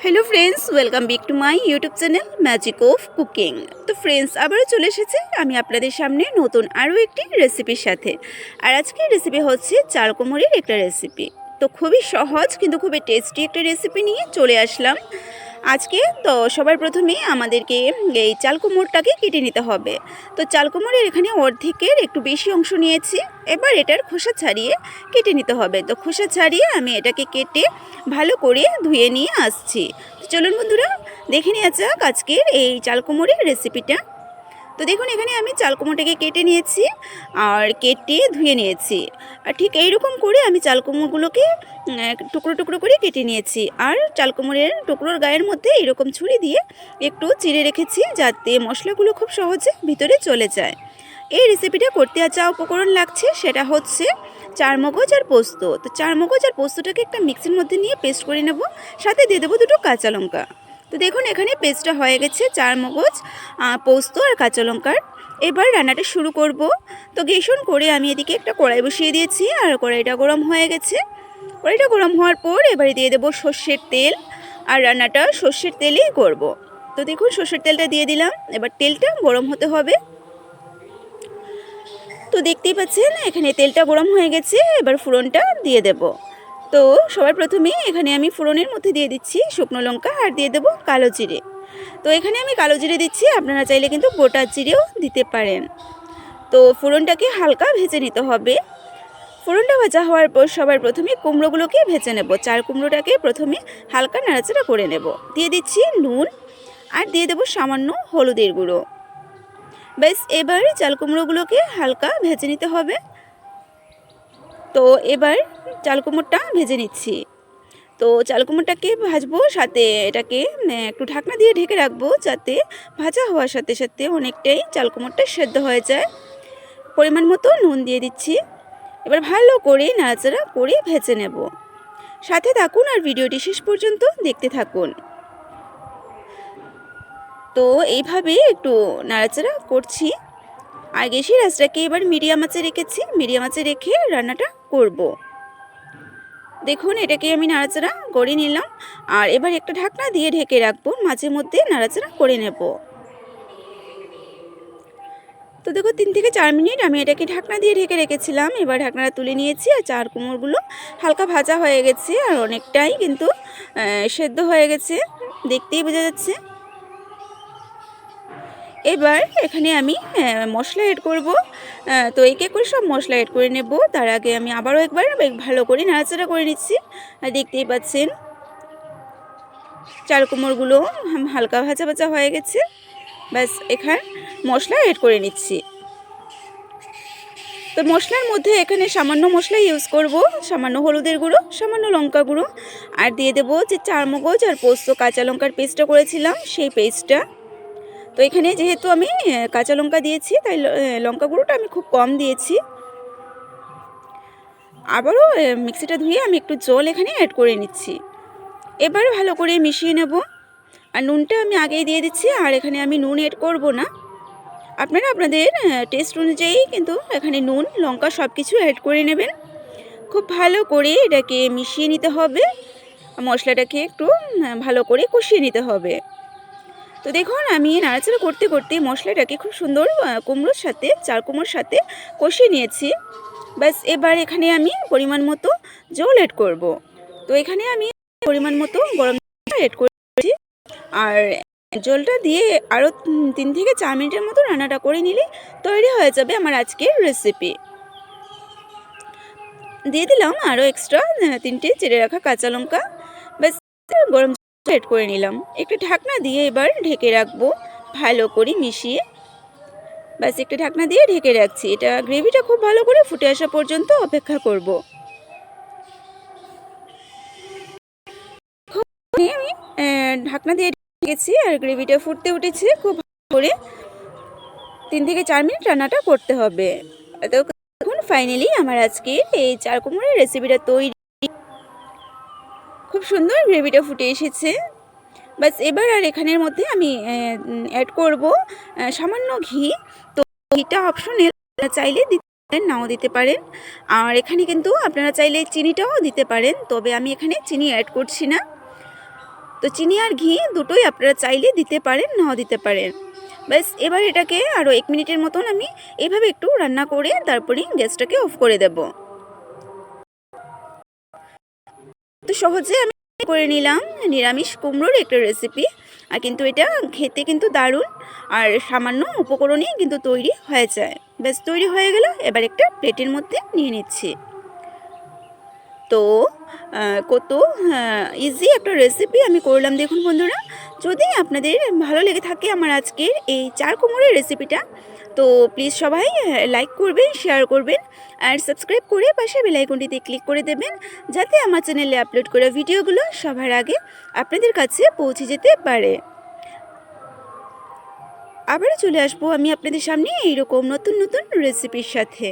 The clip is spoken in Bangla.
Hello friends welcome back to my YouTube channel magic of cooking. तो फ्रेंड्स আবারও চলে এসেছে আমি আপনাদের সামনে নতুন আরও একটি রেসিপির সাথে। আর আজকের রেসিপি হচ্ছে চাল কুমড়োর একটা রেসিপি। তো খুবই সহজ কিন্তু খুবই টেস্টি একটা রেসিপি নিয়ে চলে আসলাম আজকে। তো সবার প্রথমে আমাদেরকে এই চাল কুমড়োটাকে কেটে নিতে হবে। তো চাল কুমড়োর এখানে অর্ধেকের একটু বেশি অংশ নিয়েছি। এবার এটার খোসা ছাড়িয়ে কেটে নিতে হবে। তো খোসা ছাড়িয়ে আমি এটাকে কেটে ভালো করে ধুয়ে নিয়ে আসছি। তো চলুন বন্ধুরা দেখে নেওয়া যাক আজকের এই চাল কুমড়োর রেসিপিটা। তো দেখুন এখানে আমি চাল কুমড়োটাকে কেটে নিয়েছি আর কেটে ধুয়ে নিয়েছি। আর ঠিক এইরকম করে আমি চাল কুমড়োগুলোকে টুকরো টুকরো করে কেটে নিয়েছি। আর চাল কুমড়োর টুকরোর গায়ের মধ্যে এরকম ছুরি দিয়ে একটু চিড়ে রেখেছি যাতে মশলাগুলো খুব সহজে ভিতরে চলে যায়। এই রেসিপিটা করতে যা উপকরণ লাগছে সেটা হচ্ছে চারমগজ আর পোস্ত। তো চারমগজ আর পোস্তটাকে একটা মিক্সির মধ্যে নিয়ে পেস্ট করে নেব, সাথে দিয়ে দেবো দুটো কাঁচা লঙ্কা। তো দেখুন এখানে পেস্টটা হয়ে গেছে চারমগজ, পোস্ত আর কাঁচা লঙ্কার। এবার রান্নাটা শুরু করব। তো গ্যাস অন করে আমি এদিকে একটা কড়াই বসিয়ে দিয়েছি আর কড়াইটা গরম হয়ে গেছে। কড়াইটা গরম হওয়ার পর এবারে দিয়ে দেবো সর্ষের তেল। আর রান্নাটা সর্ষের তেলেই করব। তো দেখুন সর্ষের তেলটা দিয়ে দিলাম। এবার তেলটা গরম হতে হবে। তো দেখতেই পাচ্ছেন এখানে তেলটা গরম হয়ে গেছে। এবার ফোড়নটা দিয়ে দেব। তো সবার প্রথমে এখানে আমি ফোড়নের মধ্যে দিয়ে দিচ্ছি শুকনো লঙ্কা আর দিয়ে দেবো কালো জিরে। তো এখানে আমি কালো জিরে দিচ্ছি, আপনারা চাইলে কিন্তু গোটা জিরেও দিতে পারেন। তো ফোড়নটাকে হালকা ভেজে নিতে হবে। ফোড়নটা ভাজা হওয়ার পর সবার প্রথমে কুমড়োগুলোকে ভেজে নেব। চার কুমড়োটাকে প্রথমে হালকা নাড়াচাড়া করে নেব। দিয়ে দিচ্ছি নুন আর দিয়ে দেবো সামান্য হলুদের গুঁড়ো। ব্যাস এবার চাল কুমড়োগুলোকে হালকা ভেজে নিতে হবে। তো এবার চাল কুমড়োটা ভেজে নিচ্ছি। তো চাল কুমড়োটাকে ভাজবো, সাথে এটাকে একটু ঢাকনা দিয়ে ঢেকে রাখবো যাতে ভাজা হওয়ার সাথে সাথে অনেকটাই চাল কুমড়োটা সেদ্ধ হয়ে যায়। পরিমাণ মতো নুন দিয়ে দিচ্ছি। এবার ভালো করে নাড়াচাড়া করে ভেজে নেব। সাথে থাকুন আর ভিডিওটি শেষ পর্যন্ত দেখতে থাকুন। তো এইভাবে একটু নাড়াচাড়া করছি। আর গ্যাসের আঁচটাকে এবার মিডিয়াম আঁচে রেখেছি। মিডিয়াম আঁচে রেখে রান্নাটা করব। দেখুন এটাকে আমি নাড়াচাড়া করে নিলাম। আর এবার একটা ঢাকনা দিয়ে ঢেকে রাখবো, মাঝে মধ্যে নাড়াচাড়া করে নেব। তো দেখো 3 থেকে 4 মিনিট আমি এটাকে ঢাকনা দিয়ে ঢেকে রেখেছিলাম। এবার ঢাকনাটা তুলে নিয়েছি আর চার কুমড়োগুলো হালকা ভাজা হয়ে গেছে আর অনেকটাই কিন্তু সেদ্ধ হয়ে গেছে, দেখতেই বোঝা যাচ্ছে। এবার এখানে আমি মশলা এড করব। তো একে করে সব মশলা এড করে নেব। তার আগে আমি আবারও একবার ভালো করে নাড়াচাড়া করে নিচ্ছি। আর দেখতেই পাচ্ছেন চাল কুমড়োগুলো হালকা ভাজা ভাজা হয়ে গেছে। ব্যাস এখানে মশলা এড করে নিচ্ছি। তো মশলার মধ্যে এখানে সামান্য মশলা ইউজ করব, সামান্য হলুদের গুঁড়ো, সামান্য লঙ্কা গুঁড়ো আর দিয়ে দেবো যে চারমগজ আর পোস্ত কাঁচা লঙ্কার পেস্টটা করেছিলাম সেই পেস্টটা। তো এখানে যেহেতু আমি কাঁচা লঙ্কা দিয়েছি তাই লঙ্কা গুঁড়োটা আমি খুব কম দিয়েছি। আবারও মিক্সিটা ধুয়ে আমি একটু জল এখানে অ্যাড করে নিচ্ছি। এবার ভালো করে মিশিয়ে নেব। আর নুনটা আমি আগেই দিয়ে দিচ্ছি, আর এখানে আমি নুন অ্যাড করব না। আপনারা আপনাদের টেস্ট অনুযায়ী কিন্তু এখানে নুন লঙ্কা সব কিছু অ্যাড করে নেবেন। খুব ভালো করে এটাকে মিশিয়ে নিতে হবে। মশলাটাকে একটু ভালো করে কষিয়ে নিতে হবে। তো দেখুন আমি নাড়াচাড়া করতে করতে মশলাটাকে খুব সুন্দর কুমড়োর সাথে চাল কুমড়োর সাথে কষিয়ে নিয়েছি। ব্যাস এবার এখানে আমি পরিমাণ মতো জল অ্যাড করব। তো এখানে আমি পরিমাণ মতো গরম জল অ্যাড করেছি। আর জলটা দিয়ে আরও 3 থেকে 4 মিনিটের মতো রান্নাটা করে নিলে তৈরি হয়ে যাবে আমার আজকের রেসিপি। দিয়ে দিলাম আরও এক্সট্রা 3টে চিড়ে রাখা কাঁচা লঙ্কা। ব্যাস গরম জল অ্যাড করে নিলাম। একটু ঢাকনা দিয়ে এবার ঢেকে রাখবো ভালো করে মিশিয়ে। ব্যাস একটা ঢাকনা দিয়ে ঢেকে রাখছি। এটা গ্রেভিটা খুব ভালো করে ফুটে আসা পর্যন্ত অপেক্ষা করব। আমি ঢাকনা দিয়ে ঢেকেছি আর গ্রেভিটা ফুটতে উঠেছে খুব ভালো করে। 3 থেকে 4 মিনিট রান্নাটা করতে হবে। তো এখন ফাইনালি আমার আজকে এই চাল কুমড়োর রেসিপিটা তৈরি। খুব সুন্দর গ্রেভিটা ফুটে এসেছে। বাস এবার আর এখানের মধ্যে আমি অ্যাড করব সামান্য ঘি। তো ঘিটা অপশনাল, চাইলে দিতে পারেন নাও দিতে পারেন। আর এখানে কিন্তু আপনারা চাইলে চিনিটাও দিতে পারেন, তবে আমি এখানে চিনি অ্যাড করছি না। তো চিনি আর ঘি দুটোই আপনারা চাইলে দিতে পারেন, নাও দিতে পারেন। ব্যাস এবার এটাকে আরও 1 মিনিটের মতন আমি এভাবে একটু রান্না করে তারপরে গ্যাসটাকে অফ করে দেব। তো সহজে আমি করে নিলাম নিরামিষ কুমড়োর একটা রেসিপি। আর কিন্তু এটা খেতে কিন্তু দারুণ, আর সামান্য উপকরণেই কিন্তু তৈরি হয়ে যায়। ব্যাস তৈরি হয়ে গেল, এবার একটা প্লেটের মধ্যে নিয়ে নিচ্ছি। তো কত ইজি একটা রেসিপি আমি করলাম দেখুন বন্ধুরা। যদি আপনাদের ভালো লেগে থাকে আমার আজকের এই চাল কুমড়োর রেসিপিটা, তো প্লিজ সবাই লাইক করবেন, শেয়ার করবেন, আর সাবস্ক্রাইব করে পাশে বেল আইকনটিতে ক্লিক করে দেবেন, যাতে আমার চ্যানেলে আপলোড করা ভিডিওগুলো সবার আগে আপনাদের কাছে পৌঁছে যেতে পারে। আবারও চলে আসবো আমি আপনাদের সামনে এইরকম নতুন নতুন রেসিপির সাথে।